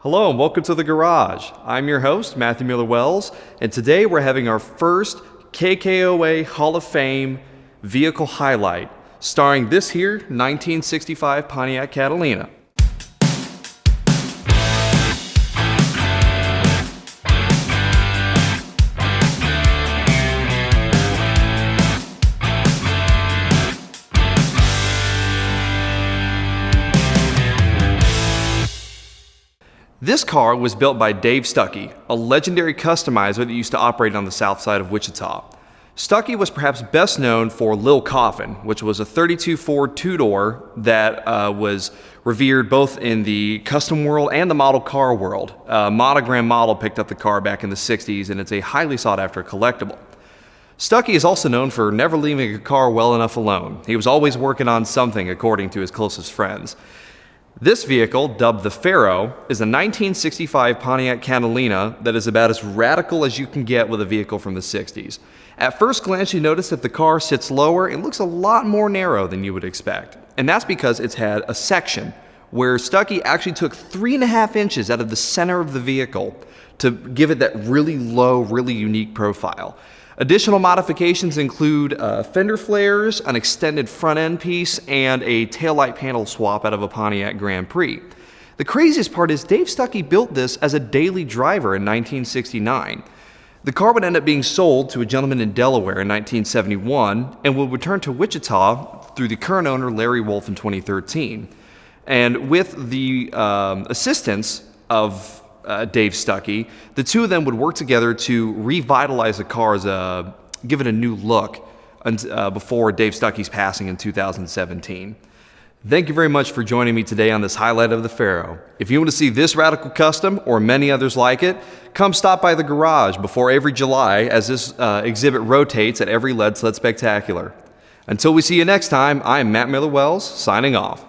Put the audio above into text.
Hello and welcome to the garage. I'm your host, Matthew Miller-Wells, and today we're having our first KKOA Hall of Fame vehicle highlight, starring this here 1965 Pontiac Catalina. This car was built by Dave Stuckey, a legendary customizer that used to operate on the south side of Wichita. Stuckey was perhaps best known for Lil Coffin, which was a 32 Ford two-door that was revered both in the custom world and the model car world. Monogram Model picked up the car back in the 60s, and it's a highly sought-after collectible. Stuckey is also known for never leaving a car well enough alone. He was always working on something, according to his closest friends. This vehicle, dubbed the Pharaoh, is a 1965 Pontiac Catalina that is about as radical as you can get with a vehicle from the 60s. At first glance, you notice that the car sits lower and looks a lot more narrow than you would expect. And that's because it's had a section where Stuckey actually took 3.5 inches out of the center of the vehicle to give it that really low, really unique profile. Additional modifications include fender flares, an extended front end piece, and a taillight panel swap out of a Pontiac Grand Prix. The craziest part is Dave Stuckey built this as a daily driver in 1969. The car would end up being sold to a gentleman in Delaware in 1971 and will return to Wichita through the current owner Larry Wolf in 2013. And with the assistance of Dave Stuckey, the two of them would work together to revitalize the car, give it a new look before Dave Stuckey's passing in 2017. Thank you very much for joining me today on this highlight of the Pharaoh. If you want to see this radical custom or many others like it, come stop by the garage before every July as this exhibit rotates at every Lead Sled Spectacular. Until we see you next time, I am Matt Miller-Wells, signing off.